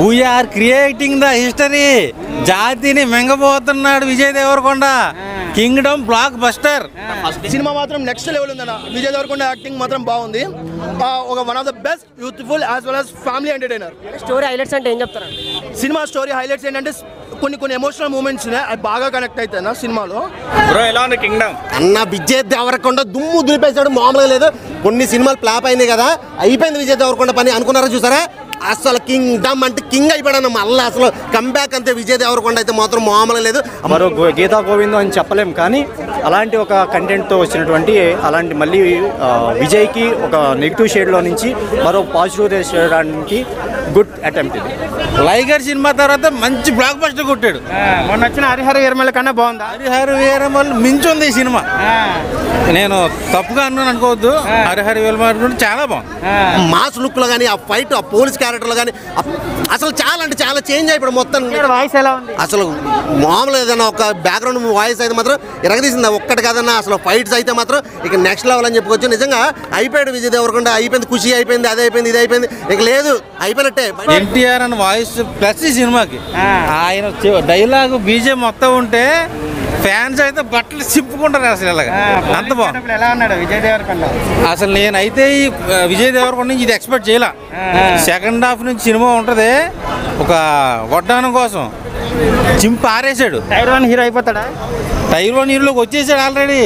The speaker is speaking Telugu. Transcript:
We are creating the history. జాతిని మింగబోతున్నాడు Vijay Deverakonda. Kingdom blockbuster. Cinema మాత్రం నెక్స్ట్ లెవెల్ ఉందన్న. విజయ్ దేవరకొండ యాక్టింగ్ మాత్రం బాగుంది. ఒక one of the best youthful as well as family entertainer. Story highlights అంటే ఏం చెప్తారు? సినిమా స్టోరీ హైలైట్స్ ఏంటంటే కొన్ని ఎమోషనల్ మూమెంట్స్ ఉన్నాయి, అది బాగా కనెక్ట్ అవుతాయి నా సినిమాలో. బ్రో ఎలా ఉంది కింగ్డమ్? అన్న విజయ్ దేవరకొండ దుమ్ము దులిపేశాడు, మామూలుగా లేదు. కొన్ని సినిమాలు ఫ్లాప్ అయినాయి కదా, అయిపోయింది విజయ్ దేవరకొండ పని అనుకున్నారా? చూసారా అసలు కింగ్డమ్ అంటే కింగ్ అయిపోయాడు. మళ్ళీ అసలు కంబ్యాక్ అంతే. విజయ్ దేవరకొండ అయితే మాత్రం మామూలుగా లేదు. మరో గీతా గోవిందం అని చెప్పలేం, కానీ అలాంటి ఒక కంటెంట్తో వచ్చినటువంటి అలాంటి మళ్ళీ విజయ్కి ఒక నెగిటివ్ షేడ్లో నుంచి మరో పాజిటివ్ చేయడానికి గుడ్ అటెంప్ట్ ఇది. లైగర్ సినిమా తర్వాత మంచి బ్లాక్ బస్టర్ కొట్టాడు. మొన్న వచ్చిన హరిహర వీరమల కన్నా బాగుందా? హరిహర వీరమల్ మించుంది ఈ సినిమా. నేను తప్పుగా అన్నాను అనుకోవద్దు, హరిహర వీరమల్ చాలా బాగుంది. మాస్ లుక్లో కానీ, ఆ ఫైట్, ఆ పోలీస్ క్యారెక్టర్లో కానీ అసలు చాలా అంటే చాలా చేంజ్ అయిపోయాడు మొత్తం. వాయిస్ ఎలా ఉంది? అసలు మామూలు ఏదైనా ఒక బ్యాక్గ్రౌండ్ వాయిస్ అయితే మాత్రం ఇరగదీసింది. ఒక్కటి కాదన్నా అసలు ఫైట్స్ అయితే మాత్రం ఇక నెక్స్ట్ లెవెల్ అని చెప్పుకోవచ్చు. నిజంగా అయిపోయాడు విజయ్ దేవరకొండ. అయిపోయింది, ఖుషి అయిపోయింది, అది అయిపోయింది, ఇది అయిపోయింది, ఇక లేదు, అయిపోయినట్టే. ఎన్టీఆర్ అని వాయిస్ ప్లస్ ఈ సినిమాకి ఆయన డైలాగ్ బీజే మొత్తం ఉంటే ఫ్యాన్స్ అయితే బట్టలు చింపుకుంటారు. అసలు ఇలాగా అంత బాగుంది. ఎలా ఉన్నాడు విజయ్ దేవరకొండ? అసలు నేనైతే ఈ విజయ్ దేవరకొండ నుంచి ఇది ఎక్స్పెక్ట్ చేయలే. సెకండ్ హాఫ్ నుంచి సినిమా ఉంటుంది ఒక వడ్డానం కోసం చింపు ఆరేసాడు. టైర్ 1 హీరో అయిపోతాడా? టైర్ 1 హీరోలోకి వచ్చేసాడు ఆల్రెడీ.